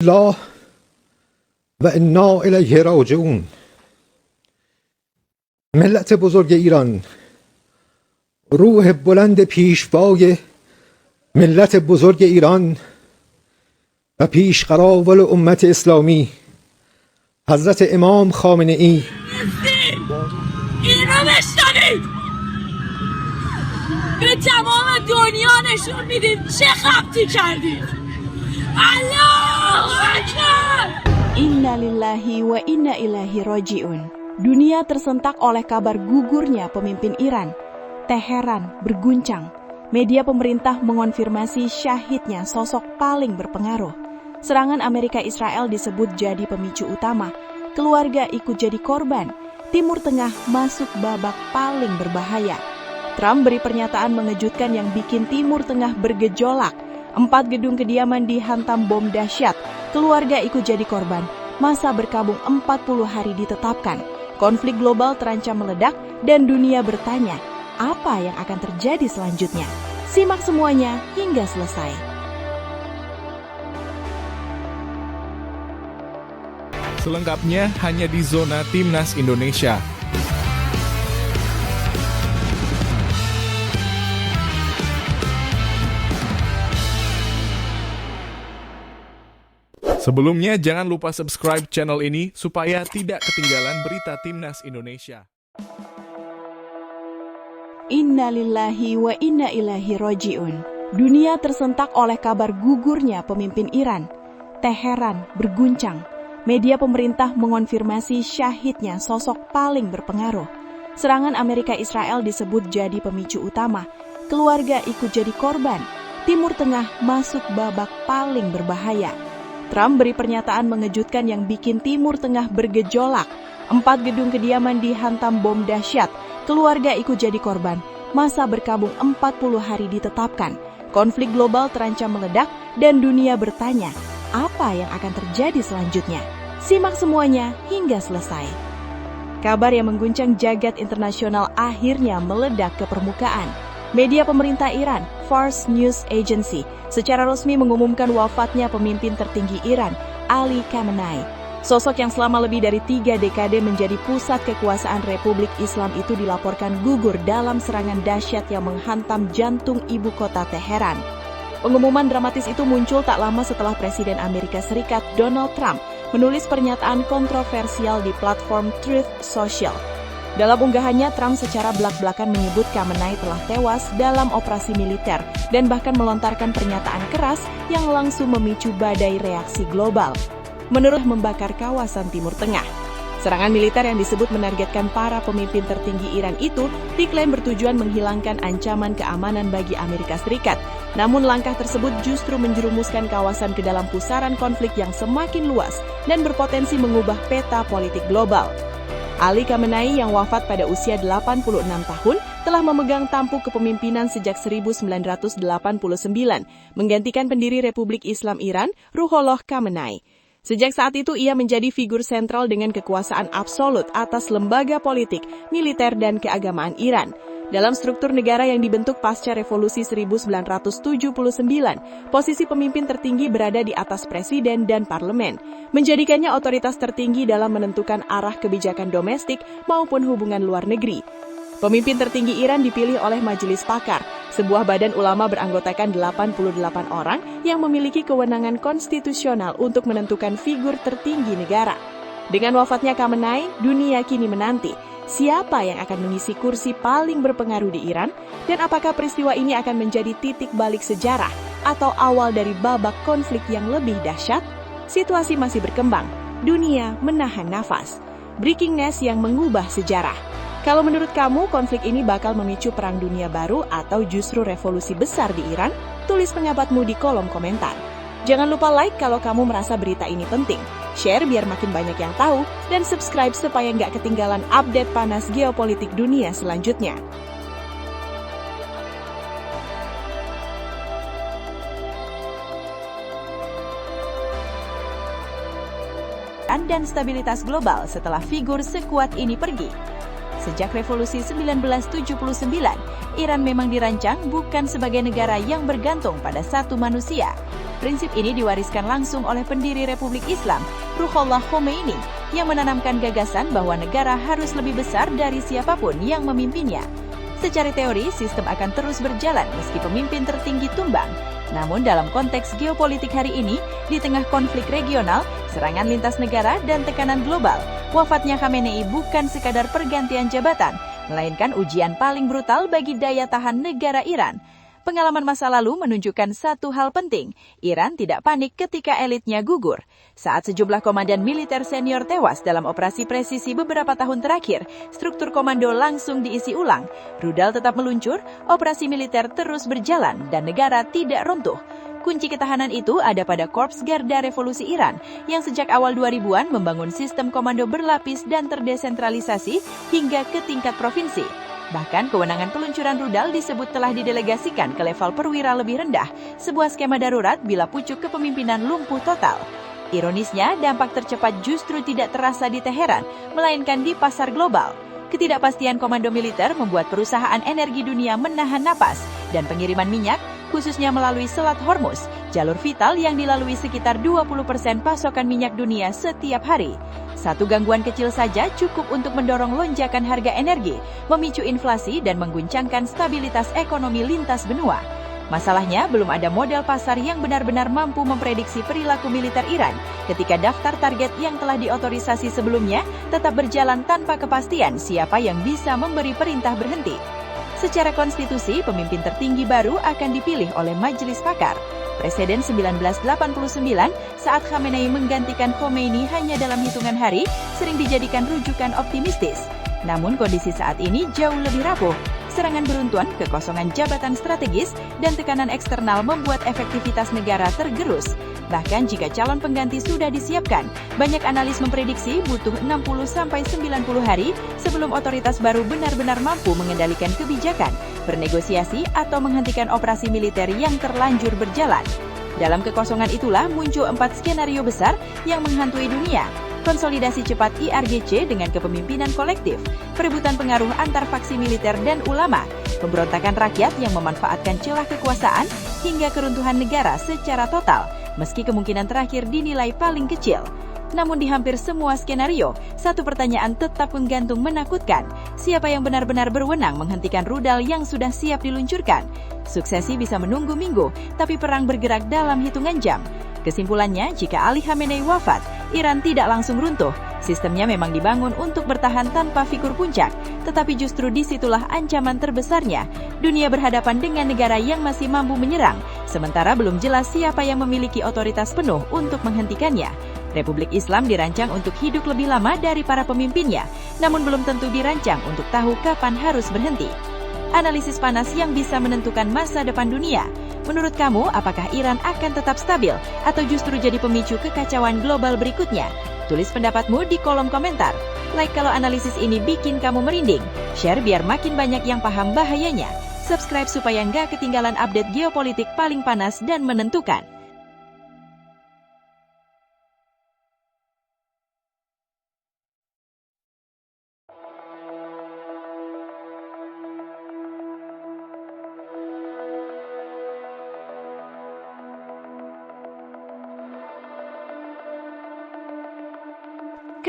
الله و انا الیه راجعون. ملت بزرگ ایران، روح بلند پیشوای ملت بزرگ ایران و پیشقراول امت اسلامی حضرت امام خامنه ای اینو بشنوید، به تمام دنیا نشون میدید چه خبتی کردید. الله اکبر. Innalillahi wa inna ilaihi raji'un. Dunia tersentak oleh kabar gugurnya pemimpin Iran. Teheran berguncang. Media pemerintah mengonfirmasi syahidnya sosok paling berpengaruh. Serangan Amerika Israel disebut jadi pemicu utama. Keluarga ikut jadi korban. Timur Tengah masuk babak paling berbahaya. Trump beri pernyataan mengejutkan yang bikin Timur Tengah bergejolak. 4 gedung kediaman dihantam bom dahsyat. Keluarga ikut jadi korban. Masa berkabung 40 hari ditetapkan. Konflik global terancam meledak dan dunia bertanya, apa yang akan terjadi selanjutnya? Simak semuanya hingga selesai. Selengkapnya hanya di Zona Timnas Indonesia. Sebelumnya, jangan lupa subscribe channel ini supaya tidak ketinggalan berita Timnas Indonesia. Innalillahi wa inna ilaihi raji'un. Dunia tersentak oleh kabar gugurnya pemimpin Iran. Teheran berguncang. Media pemerintah mengonfirmasi syahidnya sosok paling berpengaruh. Serangan Amerika Israel disebut jadi pemicu utama. Keluarga ikut jadi korban. Timur Tengah masuk babak paling berbahaya. Trump beri pernyataan mengejutkan yang bikin Timur Tengah bergejolak. 4 gedung kediaman dihantam bom dahsyat. Keluarga ikut jadi korban. Masa berkabung 40 hari ditetapkan. Konflik global terancam meledak dan dunia bertanya, apa yang akan terjadi selanjutnya? Simak semuanya hingga selesai. Kabar yang mengguncang jagat internasional akhirnya meledak ke permukaan. Media pemerintah Iran, Fars News Agency, secara resmi mengumumkan wafatnya pemimpin tertinggi Iran, Ali Khamenei. Sosok yang selama lebih dari 3 dekade menjadi pusat kekuasaan Republik Islam itu dilaporkan gugur dalam serangan dahsyat yang menghantam jantung ibu kota Teheran. Pengumuman dramatis itu muncul tak lama setelah Presiden Amerika Serikat Donald Trump menulis pernyataan kontroversial di platform Truth Social. Dalam unggahannya, Trump secara belak-belakan menyebut Khamenei telah tewas dalam operasi militer dan bahkan melontarkan pernyataan keras yang langsung memicu badai reaksi global. Menurut membakar kawasan Timur Tengah. Serangan militer yang disebut menargetkan para pemimpin tertinggi Iran itu diklaim bertujuan menghilangkan ancaman keamanan bagi Amerika Serikat. Namun langkah tersebut justru menjerumuskan kawasan ke dalam pusaran konflik yang semakin luas dan berpotensi mengubah peta politik global. Ali Khamenei yang wafat pada usia 86 tahun telah memegang tampuk kepemimpinan sejak 1989, menggantikan pendiri Republik Islam Iran, Ruhollah Khamenei. Sejak saat itu ia menjadi figur sentral dengan kekuasaan absolut atas lembaga politik, militer, dan keagamaan Iran. Dalam struktur negara yang dibentuk pasca revolusi 1979, posisi pemimpin tertinggi berada di atas presiden dan parlemen, menjadikannya otoritas tertinggi dalam menentukan arah kebijakan domestik maupun hubungan luar negeri. Pemimpin tertinggi Iran dipilih oleh Majelis Pakar, sebuah badan ulama beranggotakan 88 orang yang memiliki kewenangan konstitusional untuk menentukan figur tertinggi negara. Dengan wafatnya Khamenei, dunia kini menanti siapa yang akan mengisi kursi paling berpengaruh di Iran dan apakah peristiwa ini akan menjadi titik balik sejarah atau awal dari babak konflik yang lebih dahsyat? Situasi masih berkembang, dunia menahan nafas. Breaking news yang mengubah sejarah. Kalau menurut kamu konflik ini bakal memicu perang dunia baru atau justru revolusi besar di Iran? Tulis pendapatmu di kolom komentar. Jangan lupa like kalau kamu merasa berita ini penting. Share biar makin banyak yang tahu, dan subscribe supaya nggak ketinggalan update panas geopolitik dunia selanjutnya. Dan stabilitas global setelah figur sekuat ini pergi. Sejak revolusi 1979, Iran memang dirancang bukan sebagai negara yang bergantung pada satu manusia, Prinsip ini diwariskan langsung oleh pendiri Republik Islam, Ruhollah Khomeini, yang menanamkan gagasan bahwa negara harus lebih besar dari siapapun yang memimpinnya. Secara teori, sistem akan terus berjalan meski pemimpin tertinggi tumbang. Namun dalam konteks geopolitik hari ini, di tengah konflik regional, serangan lintas negara, dan tekanan global, wafatnya Khamenei bukan sekadar pergantian jabatan, melainkan ujian paling brutal bagi daya tahan negara Iran. Pengalaman masa lalu menunjukkan satu hal penting, Iran tidak panik ketika elitnya gugur. Saat sejumlah komandan militer senior tewas dalam operasi presisi beberapa tahun terakhir, struktur komando langsung diisi ulang. Rudal tetap meluncur, operasi militer terus berjalan, dan negara tidak runtuh. Kunci ketahanan itu ada pada Korps Garda Revolusi Iran, yang sejak awal 2000-an membangun sistem komando berlapis dan terdesentralisasi hingga ke tingkat provinsi. Bahkan kewenangan peluncuran rudal disebut telah didelegasikan ke level perwira lebih rendah, sebuah skema darurat bila pucuk kepemimpinan lumpuh total. Ironisnya, dampak tercepat justru tidak terasa di Teheran, melainkan di pasar global. Ketidakpastian komando militer membuat perusahaan energi dunia menahan napas, dan pengiriman minyak, khususnya melalui Selat Hormuz, jalur vital yang dilalui sekitar 20% pasokan minyak dunia setiap hari. Satu gangguan kecil saja cukup untuk mendorong lonjakan harga energi, memicu inflasi dan mengguncangkan stabilitas ekonomi lintas benua. Masalahnya, belum ada model pasar yang benar-benar mampu memprediksi perilaku militer Iran ketika daftar target yang telah diotorisasi sebelumnya tetap berjalan tanpa kepastian siapa yang bisa memberi perintah berhenti. Secara konstitusi, pemimpin tertinggi baru akan dipilih oleh Majelis Pakar. Presiden 1989 saat Khamenei menggantikan Khomeini hanya dalam hitungan hari sering dijadikan rujukan optimistis. Namun kondisi saat ini jauh lebih rapuh. Serangan beruntun, kekosongan jabatan strategis, dan tekanan eksternal membuat efektivitas negara tergerus. Bahkan jika calon pengganti sudah disiapkan, banyak analis memprediksi butuh 60-90 hari sebelum otoritas baru benar-benar mampu mengendalikan kebijakan, bernegosiasi, atau menghentikan operasi militer yang terlanjur berjalan. Dalam kekosongan itulah muncul 4 skenario besar yang menghantui dunia. Konsolidasi cepat IRGC dengan kepemimpinan kolektif, perebutan pengaruh antar faksi militer dan ulama, pemberontakan rakyat yang memanfaatkan celah kekuasaan, hingga keruntuhan negara secara total, meski kemungkinan terakhir dinilai paling kecil. Namun di hampir semua skenario, satu pertanyaan tetap menggantung menakutkan. Siapa yang benar-benar berwenang menghentikan rudal yang sudah siap diluncurkan? Suksesi bisa menunggu minggu, tapi perang bergerak dalam hitungan jam. Kesimpulannya, jika Ali Khamenei wafat, Iran tidak langsung runtuh. Sistemnya memang dibangun untuk bertahan tanpa figur puncak, tetapi justru disitulah ancaman terbesarnya. Dunia berhadapan dengan negara yang masih mampu menyerang, sementara belum jelas siapa yang memiliki otoritas penuh untuk menghentikannya. Republik Islam dirancang untuk hidup lebih lama dari para pemimpinnya, namun belum tentu dirancang untuk tahu kapan harus berhenti. Analisis panas yang bisa menentukan masa depan dunia. Menurut kamu, apakah Iran akan tetap stabil atau justru jadi pemicu kekacauan global berikutnya? Tulis pendapatmu di kolom komentar. Like kalau analisis ini bikin kamu merinding. Share biar makin banyak yang paham bahayanya. Subscribe supaya nggak ketinggalan update geopolitik paling panas dan menentukan.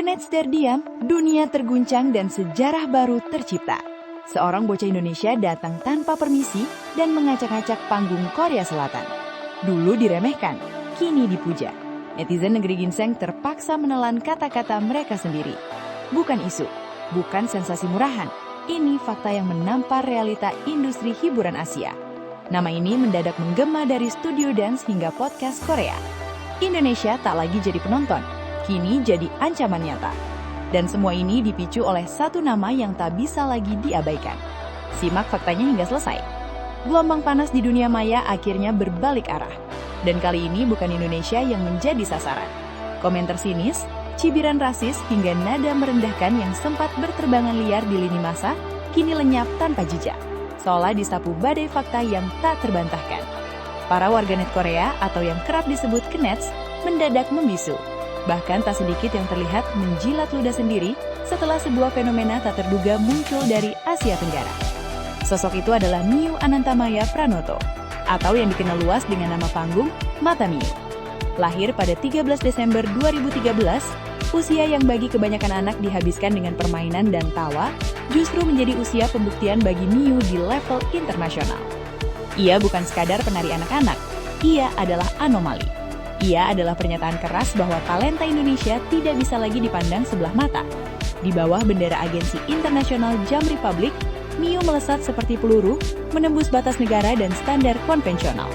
Knets terdiam, dunia terguncang dan sejarah baru tercipta. Seorang bocah Indonesia datang tanpa permisi dan mengacak-acak panggung Korea Selatan. Dulu diremehkan, kini dipuja. Netizen negeri ginseng terpaksa menelan kata-kata mereka sendiri. Bukan isu, bukan sensasi murahan. Ini fakta yang menampar realita industri hiburan Asia. Nama ini mendadak menggema dari studio dance hingga podcast Korea. Indonesia tak lagi jadi penonton, kini jadi ancaman nyata. Dan semua ini dipicu oleh satu nama yang tak bisa lagi diabaikan. Simak faktanya hingga selesai. Gelombang panas di dunia maya akhirnya berbalik arah. Dan kali ini bukan Indonesia yang menjadi sasaran. Komentar sinis, cibiran rasis, hingga nada merendahkan yang sempat berterbangan liar di lini masa, kini lenyap tanpa jejak. Seolah disapu badai fakta yang tak terbantahkan. Para warganet Korea atau yang kerap disebut Knets mendadak membisu. Bahkan tak sedikit yang terlihat menjilat ludah sendiri setelah sebuah fenomena tak terduga muncul dari Asia Tenggara. Sosok itu adalah Miu Anantamaya Pranoto. atau yang dikenal luas dengan nama panggung Mata Miu. Lahir pada 13 Desember 2013, usia yang bagi kebanyakan anak dihabiskan dengan permainan dan tawa, justru menjadi usia pembuktian bagi Miu di level internasional. Ia bukan sekadar penari anak-anak, ia adalah anomali. Ia adalah pernyataan keras bahwa talenta Indonesia tidak bisa lagi dipandang sebelah mata. Di bawah bendera agensi internasional Jam Republic, Miu melesat seperti peluru, menembus batas negara dan standar konvensional.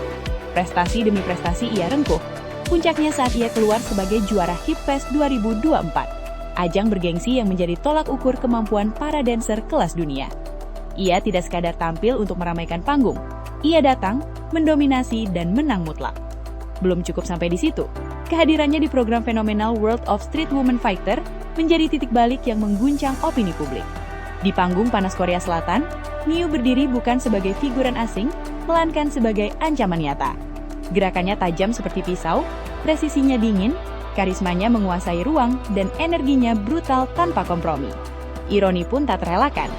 Prestasi demi prestasi ia rengkuh. Puncaknya saat ia keluar sebagai juara HIPFest 2024, ajang bergengsi yang menjadi tolak ukur kemampuan para dancer kelas dunia. Ia tidak sekadar tampil untuk meramaikan panggung, ia datang, mendominasi, dan menang mutlak. Belum cukup sampai di situ, kehadirannya di program fenomenal World of Street Woman Fighter menjadi titik balik yang mengguncang opini publik. Di panggung panas Korea Selatan, Miu berdiri bukan sebagai figuran asing, melainkan sebagai ancaman nyata. Gerakannya tajam seperti pisau, presisinya dingin, karismanya menguasai ruang, dan energinya brutal tanpa kompromi. Ironi pun tak terelakkan.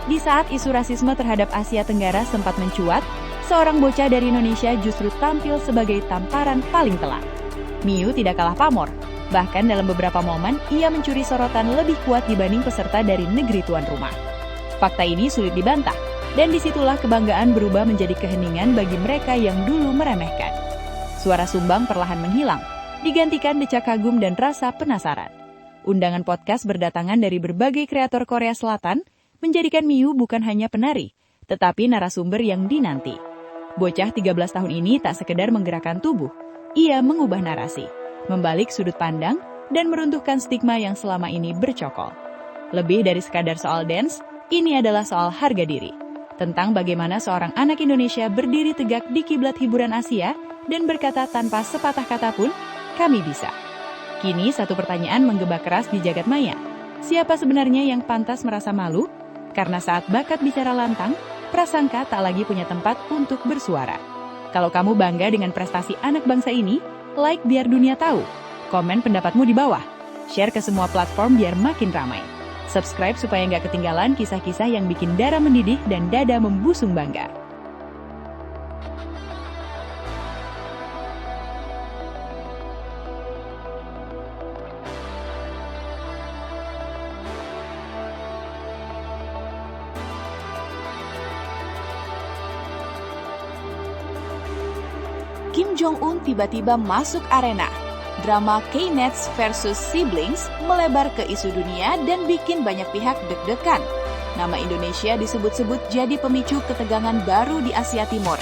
Di saat isu rasisme terhadap Asia Tenggara sempat mencuat, seorang bocah dari Indonesia justru tampil sebagai tamparan paling telak. Miu tidak kalah pamor, bahkan dalam beberapa momen ia mencuri sorotan lebih kuat dibanding peserta dari negeri tuan rumah. Fakta ini sulit dibantah, dan disitulah kebanggaan berubah menjadi keheningan bagi mereka yang dulu meremehkan. Suara sumbang perlahan menghilang, digantikan decak kagum dan rasa penasaran. Undangan podcast berdatangan dari berbagai kreator Korea Selatan, menjadikan Miu bukan hanya penari, tetapi narasumber yang dinanti. Bocah 13 tahun ini tak sekedar menggerakkan tubuh, ia mengubah narasi, membalik sudut pandang, dan meruntuhkan stigma yang selama ini bercokol. Lebih dari sekadar soal dance, ini adalah soal harga diri. Tentang bagaimana seorang anak Indonesia berdiri tegak di kiblat hiburan Asia dan berkata tanpa sepatah kata pun, kami bisa. Kini satu pertanyaan menggeba keras di jagat maya. Siapa sebenarnya yang pantas merasa malu? Karena saat bakat bicara lantang, prasangka tak lagi punya tempat untuk bersuara. Kalau kamu bangga dengan prestasi anak bangsa ini, like biar dunia tahu. Komen pendapatmu di bawah. Share ke semua platform biar makin ramai. Subscribe supaya nggak ketinggalan kisah-kisah yang bikin darah mendidih dan dada membusung bangga. Kim Jong-un tiba-tiba masuk arena. Drama K-Nets versus Siblings melebar ke isu dunia dan bikin banyak pihak deg-degan. Nama Indonesia disebut-sebut jadi pemicu ketegangan baru di Asia Timur.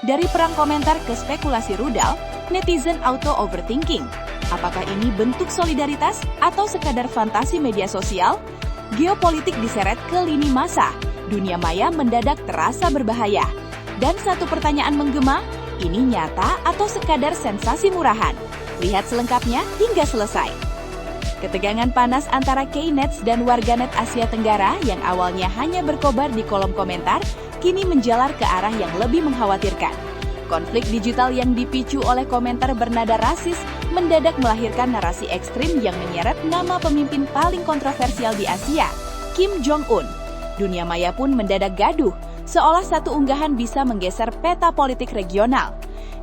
Dari perang komentar ke spekulasi rudal, netizen auto overthinking. Apakah ini bentuk solidaritas atau sekadar fantasi media sosial? Geopolitik diseret ke lini masa. Dunia maya mendadak terasa berbahaya. Dan satu pertanyaan menggema, ini nyata atau sekadar sensasi murahan? Lihat selengkapnya hingga selesai. Ketegangan panas antara K-Nets dan warganet Asia Tenggara yang awalnya hanya berkobar di kolom komentar, kini menjalar ke arah yang lebih mengkhawatirkan. Konflik digital yang dipicu oleh komentar bernada rasis mendadak melahirkan narasi ekstrim yang menyeret nama pemimpin paling kontroversial di Asia, Kim Jong-un. Dunia maya pun mendadak gaduh, seolah satu unggahan bisa menggeser peta politik regional.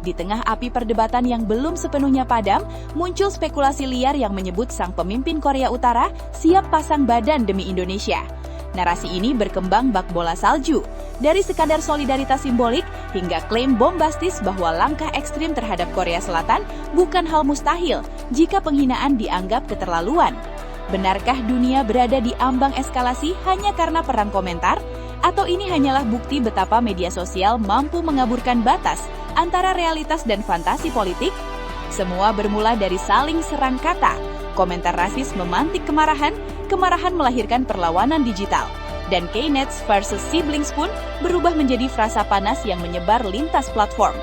Di tengah api perdebatan yang belum sepenuhnya padam, muncul spekulasi liar yang menyebut sang pemimpin Korea Utara siap pasang badan demi Indonesia. Narasi ini berkembang bak bola salju, dari sekadar solidaritas simbolik hingga klaim bombastis bahwa langkah ekstrim terhadap Korea Selatan bukan hal mustahil jika penghinaan dianggap keterlaluan. Benarkah dunia berada di ambang eskalasi hanya karena perang komentar? Atau ini hanyalah bukti betapa media sosial mampu mengaburkan batas antara realitas dan fantasi politik? Semua bermula dari saling serang kata. Komentar rasis memantik kemarahan, kemarahan melahirkan perlawanan digital. Dan K-Nets versus Siblings pun berubah menjadi frasa panas yang menyebar lintas platform.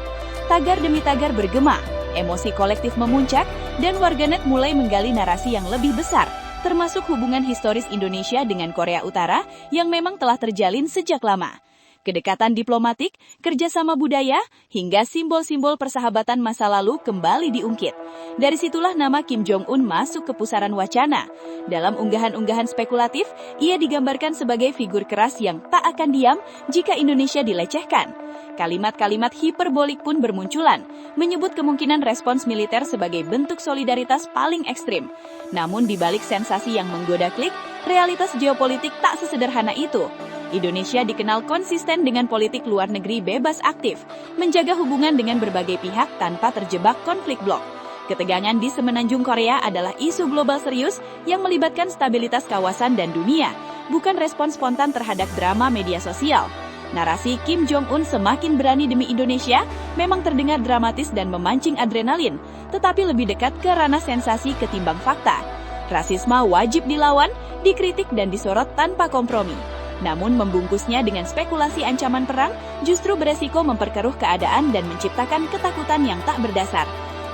Tagar demi tagar bergema, emosi kolektif memuncak, dan warganet mulai menggali narasi yang lebih besar, termasuk hubungan historis Indonesia dengan Korea Utara yang memang telah terjalin sejak lama. Kedekatan diplomatik, kerjasama budaya, hingga simbol-simbol persahabatan masa lalu kembali diungkit. Dari situlah nama Kim Jong-un masuk ke pusaran wacana. Dalam unggahan-unggahan spekulatif, ia digambarkan sebagai figur keras yang tak akan diam jika Indonesia dilecehkan. Kalimat-kalimat hiperbolik pun bermunculan, menyebut kemungkinan respons militer sebagai bentuk solidaritas paling ekstrim. Namun di balik sensasi yang menggoda klik, realitas geopolitik tak sesederhana itu. Indonesia dikenal konsisten dengan politik luar negeri bebas aktif, menjaga hubungan dengan berbagai pihak tanpa terjebak konflik blok. Ketegangan di semenanjung Korea adalah isu global serius yang melibatkan stabilitas kawasan dan dunia, bukan respons spontan terhadap drama media sosial. Narasi Kim Jong-un semakin berani demi Indonesia memang terdengar dramatis dan memancing adrenalin, tetapi lebih dekat ke ranah sensasi ketimbang fakta. Rasisme wajib dilawan, dikritik dan disorot tanpa kompromi. Namun membungkusnya dengan spekulasi ancaman perang justru beresiko memperkeruh keadaan dan menciptakan ketakutan yang tak berdasar.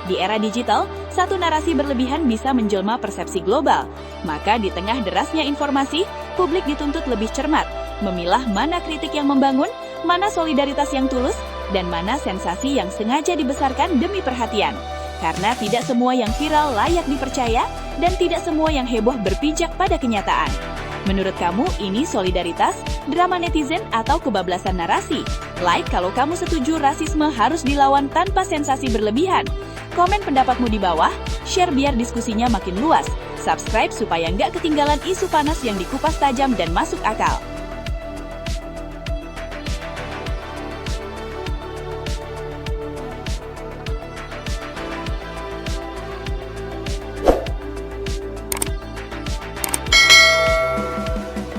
Di era digital, satu narasi berlebihan bisa menjelma persepsi global. Maka di tengah derasnya informasi, publik dituntut lebih cermat, memilah mana kritik yang membangun, mana solidaritas yang tulus, dan mana sensasi yang sengaja dibesarkan demi perhatian. Karena tidak semua yang viral layak dipercaya, dan tidak semua yang heboh berpijak pada kenyataan. Menurut kamu, ini solidaritas, drama netizen, atau kebablasan narasi? Like kalau kamu setuju rasisme harus dilawan tanpa sensasi berlebihan. Komen pendapatmu di bawah, share biar diskusinya makin luas. Subscribe supaya nggak ketinggalan isu panas yang dikupas tajam dan masuk akal.